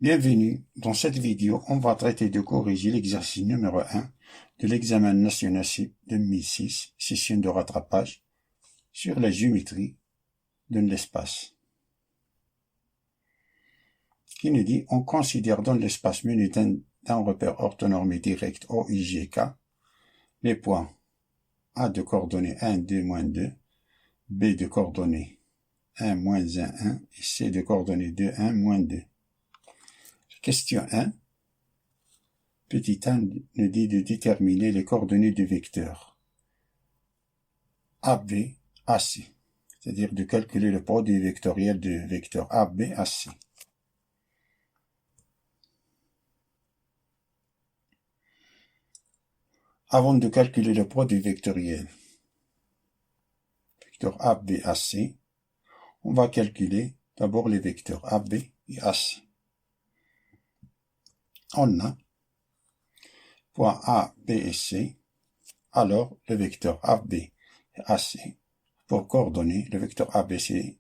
Bienvenue. Dans cette vidéo, on va traiter de corriger l'exercice numéro 1 de l'examen national 2006, session de rattrapage, sur la géométrie de l'espace. Qui nous dit, on considère dans l'espace muni d'un repère orthonormé direct OIGK les points A de coordonnées 1, 2, moins 2, B de coordonnées 1, moins 1, 1 et C de coordonnées 2, 1, moins 2. Question 1. Petit a nous dit de déterminer les coordonnées du vecteur AB, AC, c'est-à-dire de calculer le produit vectoriel du vecteur AB, AC. Avant de calculer le produit vectoriel, vecteur AB, AC, on va calculer d'abord les vecteurs AB et AC. On a point A, B et C, alors le vecteur AB et AC, pour coordonner le vecteur ABC,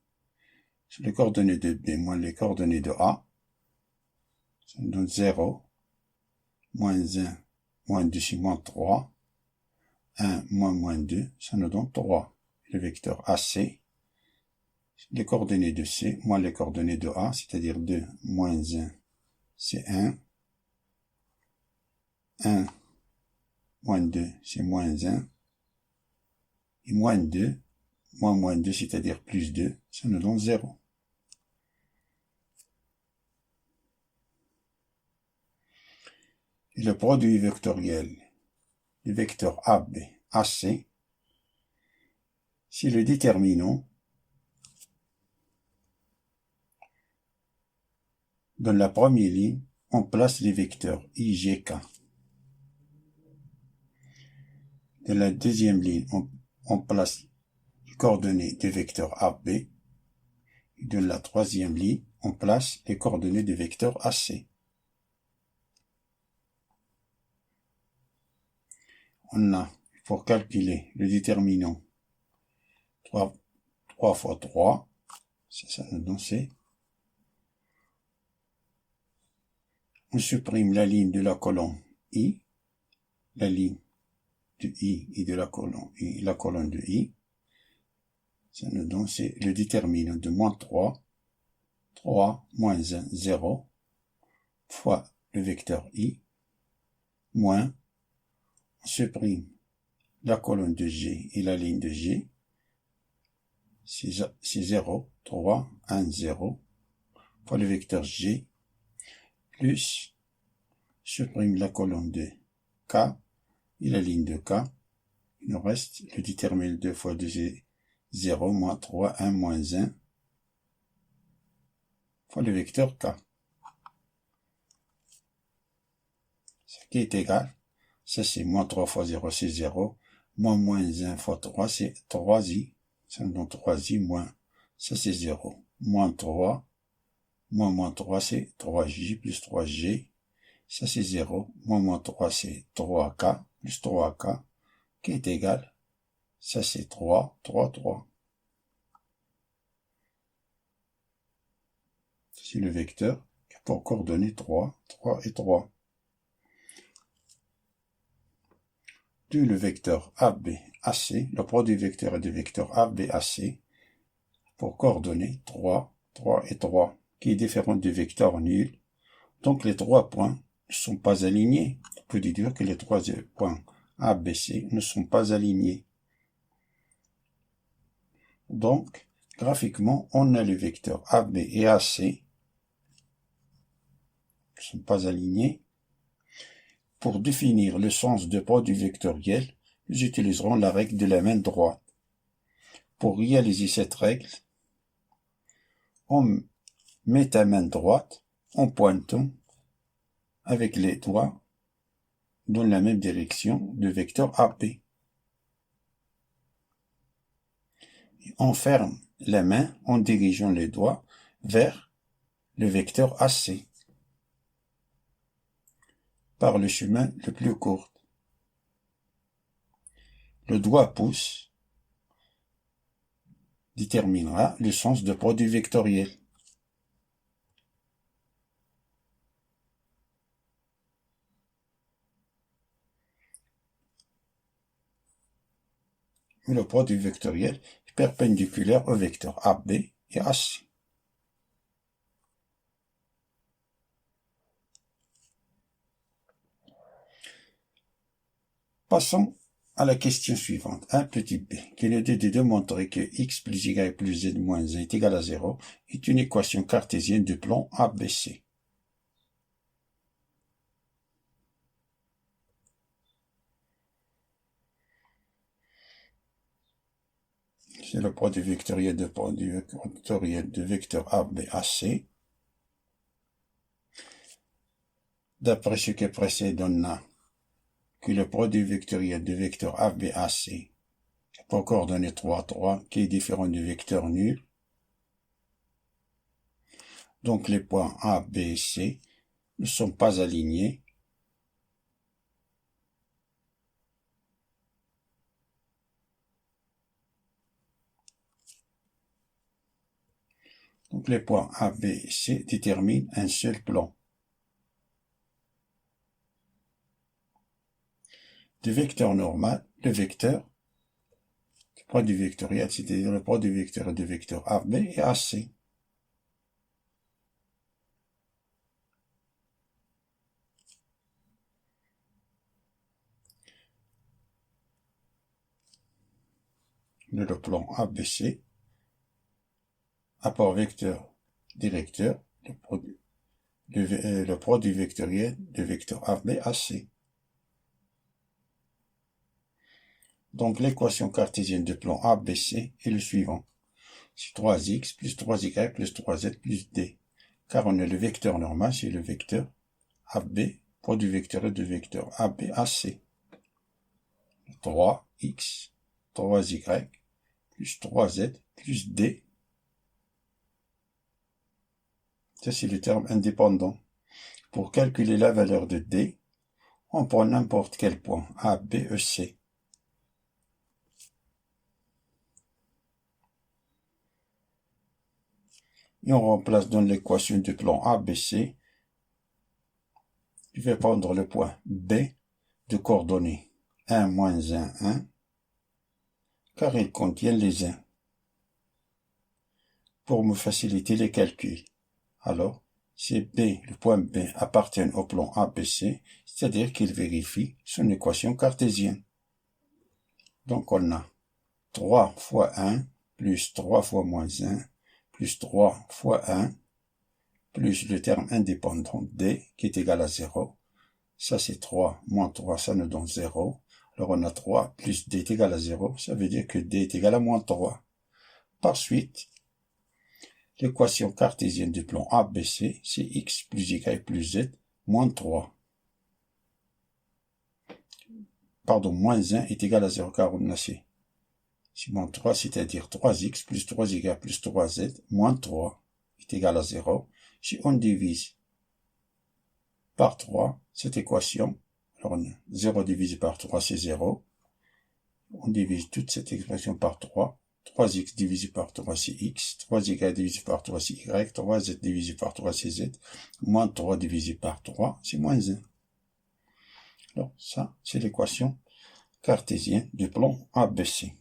c'est les coordonnées de B moins les coordonnées de A, ça nous donne 0, moins 1, moins 2, c'est moins 3, 1, moins 2, ça nous donne 3. Le vecteur AC, les coordonnées de C, moins les coordonnées de A, c'est-à-dire 2, moins 1, c'est 1, 1, moins 2, c'est moins 1, et moins 2, moins 2, c'est-à-dire plus 2, ça nous donne 0. Et le produit vectoriel du vecteur AB, AC, c'est le déterminant dans la première ligne, on place les vecteurs IGK. Dans la deuxième ligne, on place les coordonnées du vecteur AB. Et dans la troisième ligne, on place les coordonnées du vecteur AC. On a, pour calculer le déterminant, 3 fois 3, ça nous donne C. On supprime la ligne de la colonne I, la ligne de I et de la colonne de I. Ça nous donne c'est le déterminant de moins 3, 3 moins 1, 0, fois le vecteur I, moins, on supprime la colonne de G et la ligne de G, c'est 0, 3, 1, 0, fois le vecteur G, plus, supprime la colonne de K et la ligne de K, il nous reste le déterminant 2 fois 2, c'est 0, moins 3, 1, moins 1, fois le vecteur K. Ce qui est égal, ça c'est moins 3 fois 0, c'est 0, moins 1 fois 3, c'est 3i, ça nous donne 3i, moins, ça c'est 0, moins 3, moins 3, c'est 3j, plus 3g, ça c'est 0, moins 3, c'est 3k, plus 3k, qui est égal, ça c'est 3, 3, 3. C'est le vecteur pour coordonner 3, 3 et 3. De le vecteur AB, AC, le produit vecteur du vecteur AB, AC, pour coordonner 3, 3 et 3, qui est différent du vecteur nul. Donc les 3 points ne sont pas alignés. On peut dire que les 3 points A, B, C ne sont pas alignés. Donc, graphiquement, on a les vecteurs AB et AC ne sont pas alignés. Pour définir le sens de produit vectoriel, nous utiliserons la règle de la main droite. Pour réaliser cette règle, on met ta main droite en pointant avec les doigts dans la même direction du vecteur AB. On ferme la main en dirigeant les doigts vers le vecteur AC par le chemin le plus court. Le doigt pouce déterminera le sens de produit vectoriel. le produit vectoriel est perpendiculaire au vecteur AB et AC. Passons à la question suivante. 1 petit b, qui est de démontrer que x plus y plus z moins 1 est égal à 0 est une équation cartésienne de plan ABC. C'est le produit vectoriel de vecteur AB, AC. D'après ce qui précède, on a que le produit vectoriel de vecteur AB, AC pour coordonnées 3, 3, qui est différent du vecteur nul. Donc les points A, B et C ne sont pas alignés. Donc les points A, B et C déterminent un seul plan. De vecteur normal, le vecteur du produit vectoriel, c'est-à-dire le produit vectoriel de vecteur AB et AC. Le plan ABC, apport vecteur directeur, le produit vectoriel de vecteur AB, AC. Donc l'équation cartésienne de plan ABC est le suivant. C'est 3x plus 3y plus 3z plus d. Car on a le vecteur normal, c'est le vecteur AB, produit vectoriel de vecteur AB, AC. 3x, 3y, plus 3z, plus d. Ça, c'est le terme indépendant. Pour calculer la valeur de d, on prend n'importe quel point, A, B, E, C. Et on remplace dans l'équation du plan ABC. Je vais prendre le point B de coordonnées 1, moins 1, 1, car il contient les 1, pour me faciliter les calculs. Alors, si B, le point B appartient au plan ABC, c'est-à-dire qu'il vérifie son équation cartésienne. Donc on a 3 fois 1, plus 3 fois moins 1, plus 3 fois 1, plus le terme indépendant D, qui est égal à 0. Ça c'est 3, moins 3, ça nous donne 0. Alors on a 3 plus D est égal à 0, ça veut dire que D est égal à moins 3. Par suite, l'équation cartésienne du plan ABC, c'est x plus y plus z moins 3. Pardon, moins 1 est égal à 0, car on a c'est moins 3, c'est-à-dire 3x plus 3y plus 3z moins 3 est égal à 0. Si on divise par 3 cette équation, alors 0 divisé par 3 c'est 0. On divise toute cette expression par 3. 3x divisé par 3 c'est x, 3y divisé par 3 c'est y, 3z divisé par 3 c'est z, moins 3 divisé par 3 c'est moins 1. Alors ça c'est l'équation cartésienne du plan ABC.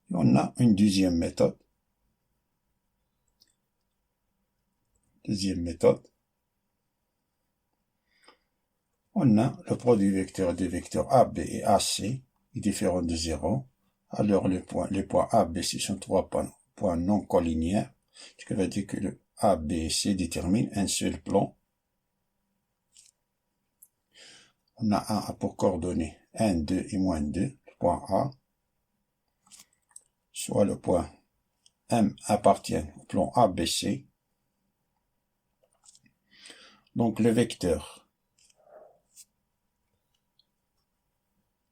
Et on a une deuxième méthode. On a le produit vecteur des vecteurs AB et AC est différent de 0. Alors les points A, B, C sont 3 points non collinéaires, ce qui veut dire que le A, B et C déterminent un seul plan. On a A pour coordonnées 1, 2 et moins 2, le point A, soit le point M appartient au plan ABC. Donc le vecteur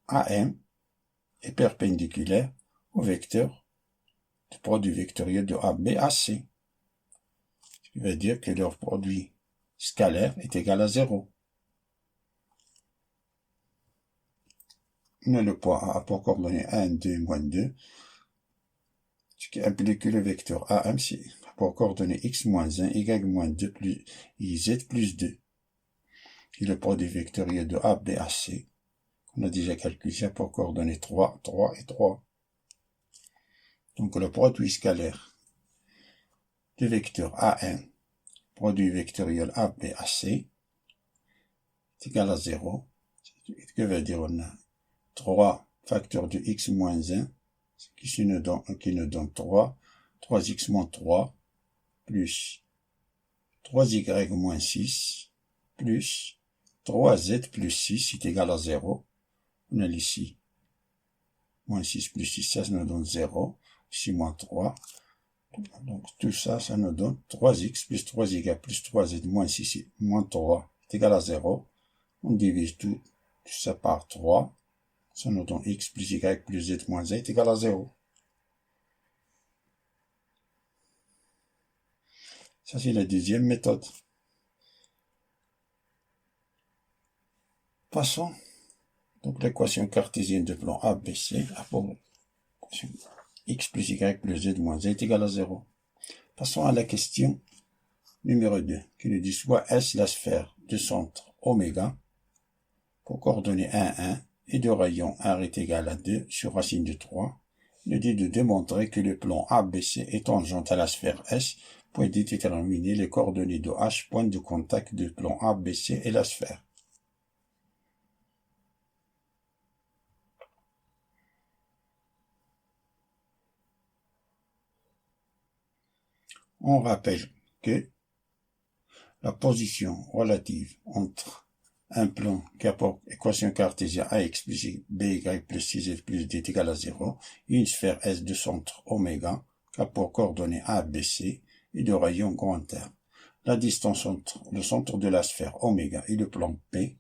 AM est perpendiculaire au vecteur du produit vectoriel de AB à C. Ce qui veut dire que leur produit scalaire est égal à 0. On a le point A pour coordonnées 1, 2, moins 2, ce qui implique que le vecteur AM c'est pour coordonnées x moins 1, y moins 2, plus z plus 2. Et le produit vectoriel de AB à C, On a déjà calculé ça pour coordonner 3, 3 et 3. Donc le produit scalaire du vecteur A1, produit vectoriel ABAC, est égal à 0. Que veut dire on a 3 facteurs de x moins 1, qui nous donne 3, 3x moins 3, plus 3y moins 6, plus 3z plus 6 est égal à 0. On a ici moins 6 plus 6, ça nous donne 0. Ici moins 3. Donc tout ça, ça nous donne 3x plus 3y plus 3z moins 6 moins 3 est égal à 0. On divise tout ça par 3. Ça nous donne x plus y plus z moins z est égal à 0. Ça, c'est la deuxième méthode. Passons. Donc, l'équation cartésienne de plan ABC a pour x plus y plus z moins z est égal à 0. Passons à la question numéro 2, qui nous dit soit S la sphère de centre oméga pour coordonner 1, 1 et de rayon R est égal à 2 sur racine de 3. Il nous dit de démontrer que le plan ABC est tangent à la sphère S pour déterminer les coordonnées de H, point de contact du plan ABC et la sphère. On rappelle que la position relative entre un plan qui apporte équation cartésienne AX plus BY plus CZ plus D est égal à 0 et une sphère S de centre oméga qui apporte coordonnées ABC et de rayon grand R. La distance entre le centre de la sphère oméga et le plan P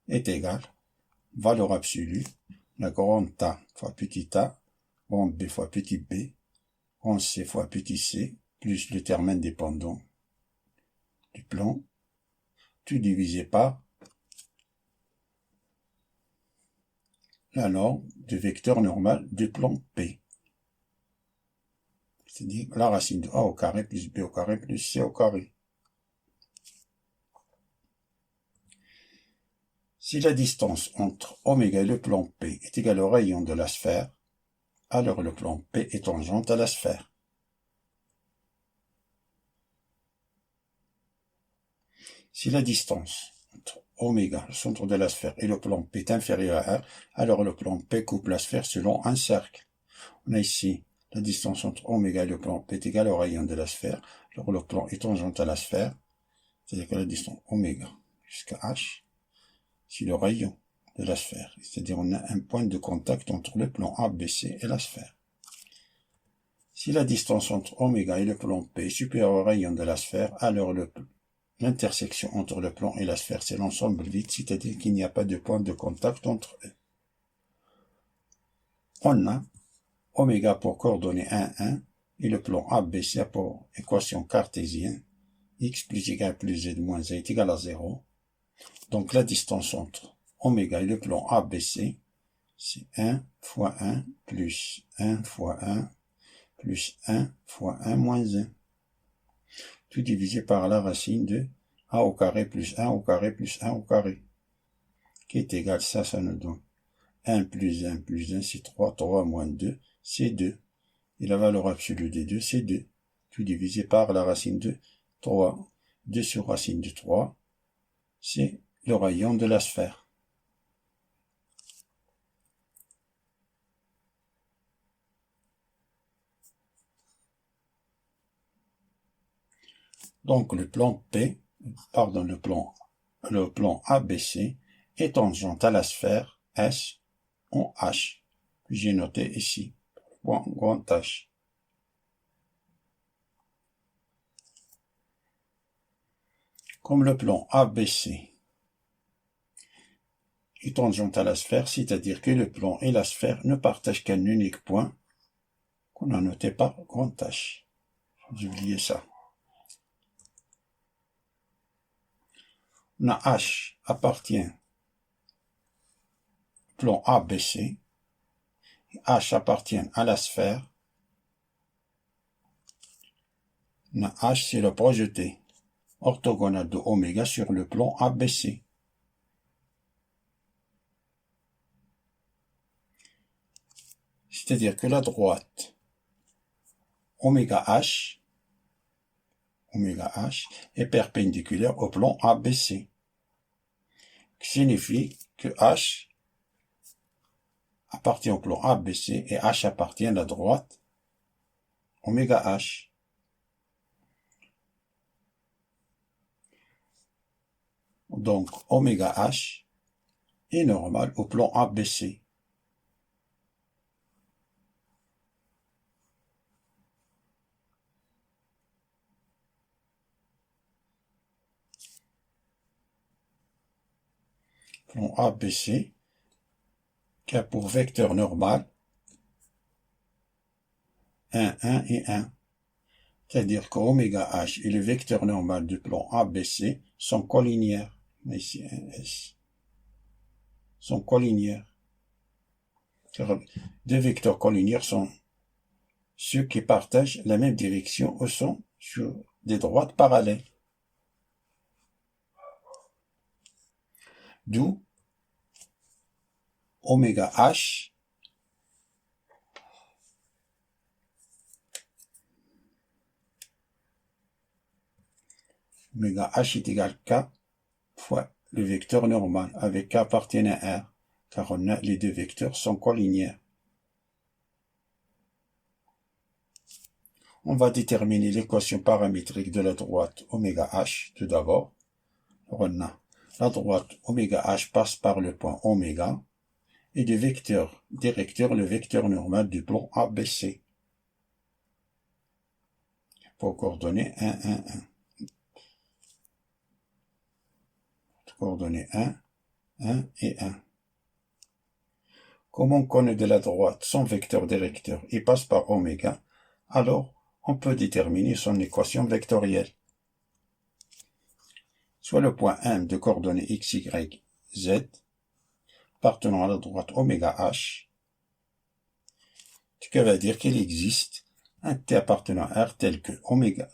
est égale, valeur absolue, la grande A fois petit a, grand B fois petit b, grand C fois petit c, plus le terme indépendant du plan, tout divisé par la norme du vecteur normal du plan P. C'est-à-dire la racine de A au carré plus B au carré plus C au carré. Si la distance entre oméga et le plan P est égale au rayon de la sphère, alors le plan P est tangent à la sphère. Si la distance entre oméga, le centre de la sphère, et le plan P est inférieur à R, alors le plan P coupe la sphère selon un cercle. On a ici la distance entre oméga et le plan P est égale au rayon de la sphère, alors le plan est tangent à la sphère, c'est-à-dire que la distance oméga jusqu'à H, c'est le rayon de la sphère, c'est-à-dire on a un point de contact entre le plan ABC et la sphère. Si la distance entre oméga et le plan P est supérieure au rayon de la sphère, alors l'intersection entre le plan et la sphère, c'est l'ensemble vide, c'est-à-dire qu'il n'y a pas de point de contact entre eux. On a oméga pour coordonnées 1, 1, et le plan ABC pour équation cartésienne, x plus y plus z moins z est égal à 0. Donc la distance entre oméga et le plan ABC, c'est 1 fois 1 plus 1 fois 1 plus 1 fois 1 moins 1. Tout divisé par la racine de a au carré plus 1 au carré plus 1 au carré, qui est égal, ça nous donne 1 plus 1 plus 1, c'est 3, 3 moins 2, c'est 2. Et la valeur absolue des 2, c'est 2. Tout divisé par la racine de 3. 2 sur racine de 3, c'est le rayon de la sphère. Donc le plan ABC est tangent à la sphère S en H. J'ai noté ici, point grand H. Comme le plan ABC est tangent à la sphère, c'est-à-dire que le plan et la sphère ne partagent qu'un unique point qu'on a noté par grand H. J'ai oublié ça. On a H appartient au plan ABC, H appartient à la sphère, on a H c'est le projeté orthogonal de oméga sur le plan ABC. C'est-à-dire que la droite oméga h est perpendiculaire au plan ABC. Ce qui signifie que H appartient au plan ABC et H appartient à la droite oméga H. Donc, oméga H est normal au plan ABC. Plan ABC qui a pour vecteur normal 1, 1 et 1. C'est-à-dire qu'oméga H et le vecteur normal du plan ABC sont collinières. Ici, un S. Sont collinières. Deux vecteurs collinières sont ceux qui partagent la même direction ou sont sur des droites parallèles. D'où oméga H oméga H est égal à K fois le vecteur normal, avec K appartient à R, car les deux vecteurs sont collinières. On va déterminer l'équation paramétrique de la droite oméga H tout d'abord. On a la droite oméga H passe par le point oméga et du vecteur directeur le vecteur normal du plan ABC. Pour coordonner 1, 1, 1. Coordonnées 1, 1 et 1. Comme on connaît de la droite son vecteur directeur et passe par oméga, alors on peut déterminer son équation vectorielle. Soit le point M de coordonnées x, y, z, appartenant à la droite oméga h, ce qui veut dire qu'il existe un t appartenant à R tel que oméga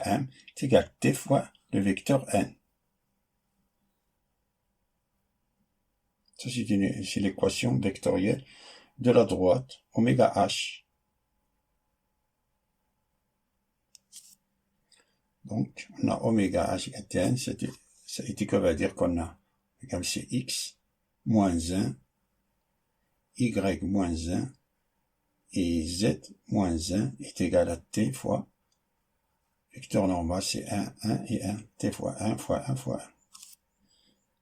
M est égal à t fois le vecteur n. Ça, c'est l'équation vectorielle de la droite oméga h. Donc, on a oméga h égale Tn, c'est que va dire qu'on a, comme c'est x moins 1, y moins 1, et z moins 1 est égal à t fois, vecteur normal c'est 1, 1 et 1, t fois 1 fois 1 fois 1.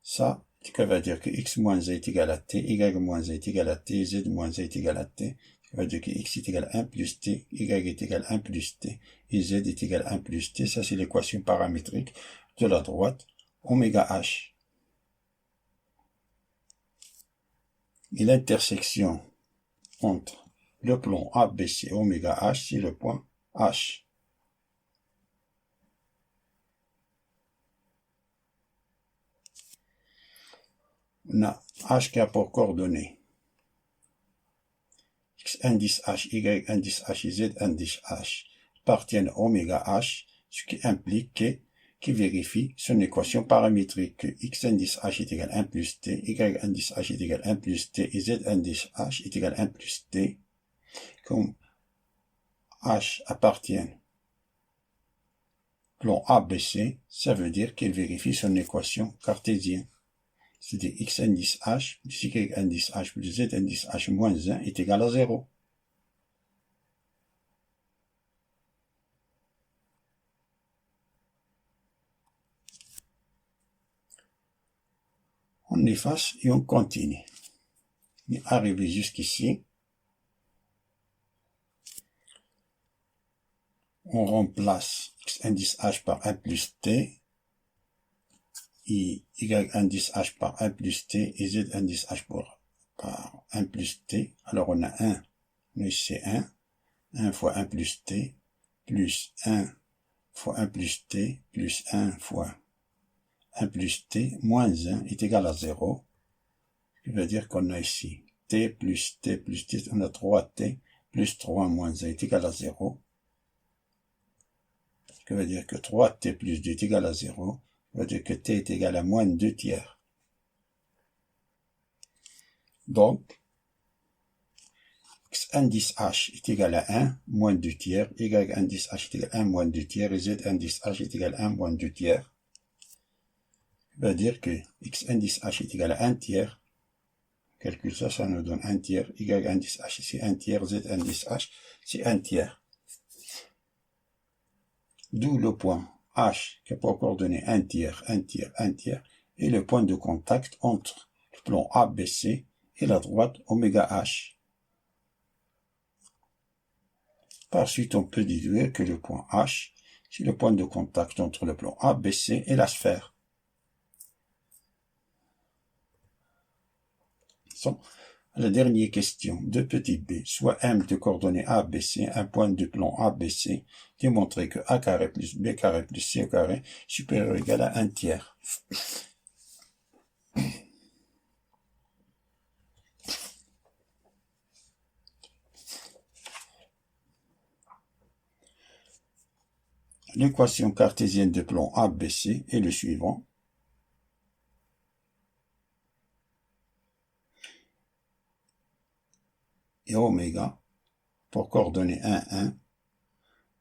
Ça, que va dire que x moins 1 est égal à t, y moins 1 est égal à t, z moins 1 est égal à t. Ça veut dire que x est égal à 1 plus t, y est égal à 1 plus t, et z est égal à 1 plus t. Ça, c'est l'équation paramétrique de la droite oméga h. Et l'intersection entre le plan ABC et oméga h, c'est le point H. On a H qui a pour coordonnées x indice H, y indice H et z indice H appartiennent à oméga H, ce qui implique qui vérifie son équation paramétrique que x indice H est égal à 1 plus t, y indice H est égal à 1 plus t et z indice H est égal à 1 plus t. Comme H appartient au plan ABC, ça veut dire qu'il vérifie son équation cartésienne. C'est-à-dire x indice h plus y indice h plus z indice h moins 1 est égal à 0. On efface et on continue. Et arrivé jusqu'ici, on remplace x indice h par 1 plus t, et y indice h par 1 plus t, et z indice h par 1 plus t. Alors on a 1, mais c'est 1 fois 1 plus t, plus 1 fois 1 plus t, plus 1 fois 1 plus t, moins 1 est égal à 0. Ce qui veut dire qu'on a ici t plus t, on a 3t, plus 3 moins 1 est égal à 0. Ce qui veut dire que 3t plus 2 est égal à 0. Ça veut dire que t est égal à moins 2 tiers. Donc, x indice h est égal à 1 moins 2 tiers, y indice h est égal à 1 moins 2 tiers, et z indice h est égal à 1 moins 2 tiers. Ça veut dire que x indice h est égal à 1 tiers. Calcule ça, ça nous donne 1 tiers. Y indice h, c'est 1 tiers. Z indice h, c'est 1 tiers. D'où le point H qui a pour coordonnées 1 tiers, 1 tiers, 1 tiers, et le point de contact entre le plan ABC et la droite oméga H. Par suite, on peut déduire que le point H, c'est le point de contact entre le plan ABC et la sphère. La dernière question, de petit b, soit M de coordonnées ABC, un point de plan ABC, démontrer que A carré plus B carré plus C au carré supérieur ou égal à 1 tiers. L'équation cartésienne de plan ABC est le suivant. Et oméga, pour coordonnées 1, 1,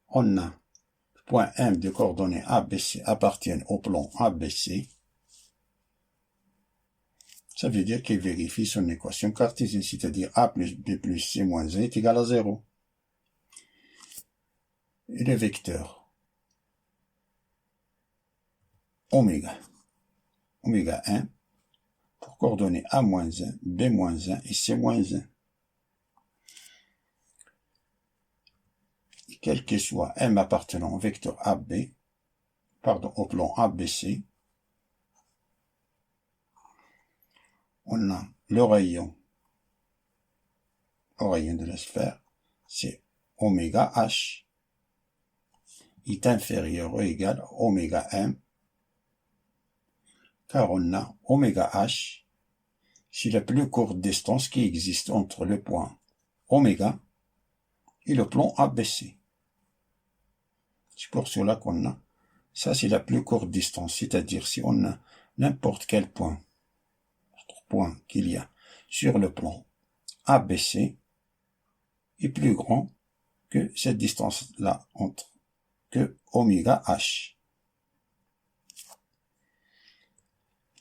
on a le point M de coordonnées ABC appartiennent au plan ABC. Ça veut dire qu'il vérifie son équation cartésienne, c'est-à-dire A plus B plus C moins 1 est égal à 0. Et le vecteur oméga 1, pour coordonnées A moins 1, B moins 1 et C moins 1. Quel que soit M appartenant au vecteur au plan ABC, on a le rayon de la sphère, c'est oméga H, est inférieur ou égal à oméga M, car on a oméga H, c'est la plus courte distance qui existe entre le point oméga et le plan ABC. C'est pour cela qu'on a, ça c'est la plus courte distance, c'est-à-dire si on a n'importe quel point qu'il y a sur le plan ABC est plus grand que cette distance-là que oméga H.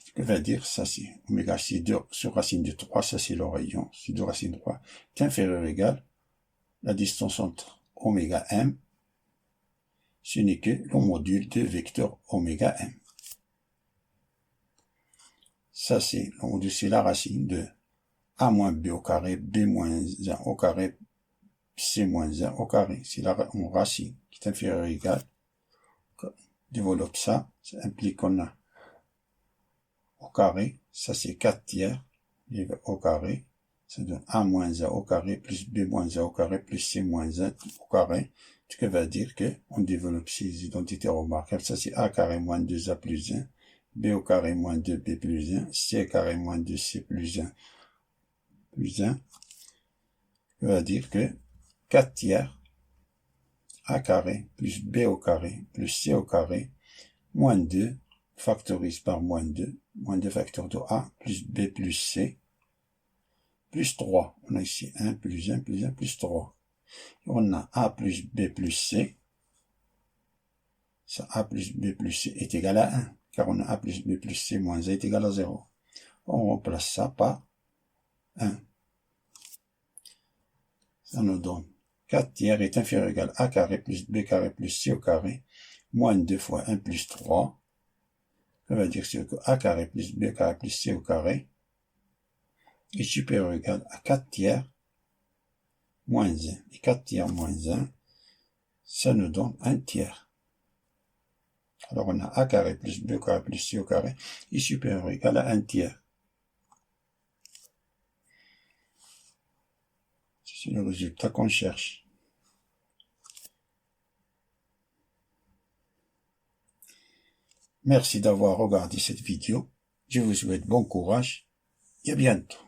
Ce que va dire, ça c'est oméga H, c'est 2 sur racine de 3, ça c'est le rayon, c'est 2 racine de 3, est inférieur ou égal la distance entre oméga M, ce n'est que le module de vecteur oméga M. Ça c'est le module, c'est la racine de A moins B au carré, B moins 1 au carré, C moins 1 au carré. C'est la racine qui est inférieure ou égale. Développe ça, ça implique qu'on a au carré, ça c'est 4 tiers, au carré, ça donne A moins 1 au carré, plus B moins 1 au carré, plus C moins 1 au carré, ce qui va dire que on développe ces identités remarquables, ça c'est A carré moins 2A plus 1, B au carré moins 2B plus 1, C carré moins 2C plus 1, ce qui va dire que 4 tiers, A carré, plus B au carré, plus C au carré, moins 2, factorise par moins 2 facteur de A, plus B plus C, plus 3. On a ici 1 plus 1 plus 1 plus 3. On a A plus B plus C. Ça, A plus B plus C est égal à 1, car on a A plus B plus C moins 1 est égal à 0. On remplace ça par 1. Ça nous donne 4 tiers est inférieur ou égal à A carré plus B carré plus C au carré, moins 2 fois 1 plus 3. Ça veut dire que A carré plus B carré plus C au carré est supérieur ou égal à 4 tiers moins 1. Et 4 tiers moins 1, ça nous donne 1 tiers. Alors on a A carré plus B carré plus C au carré est supérieur ou égal à 1 tiers. C'est le résultat qu'on cherche. Merci d'avoir regardé cette vidéo. Je vous souhaite bon courage et à bientôt.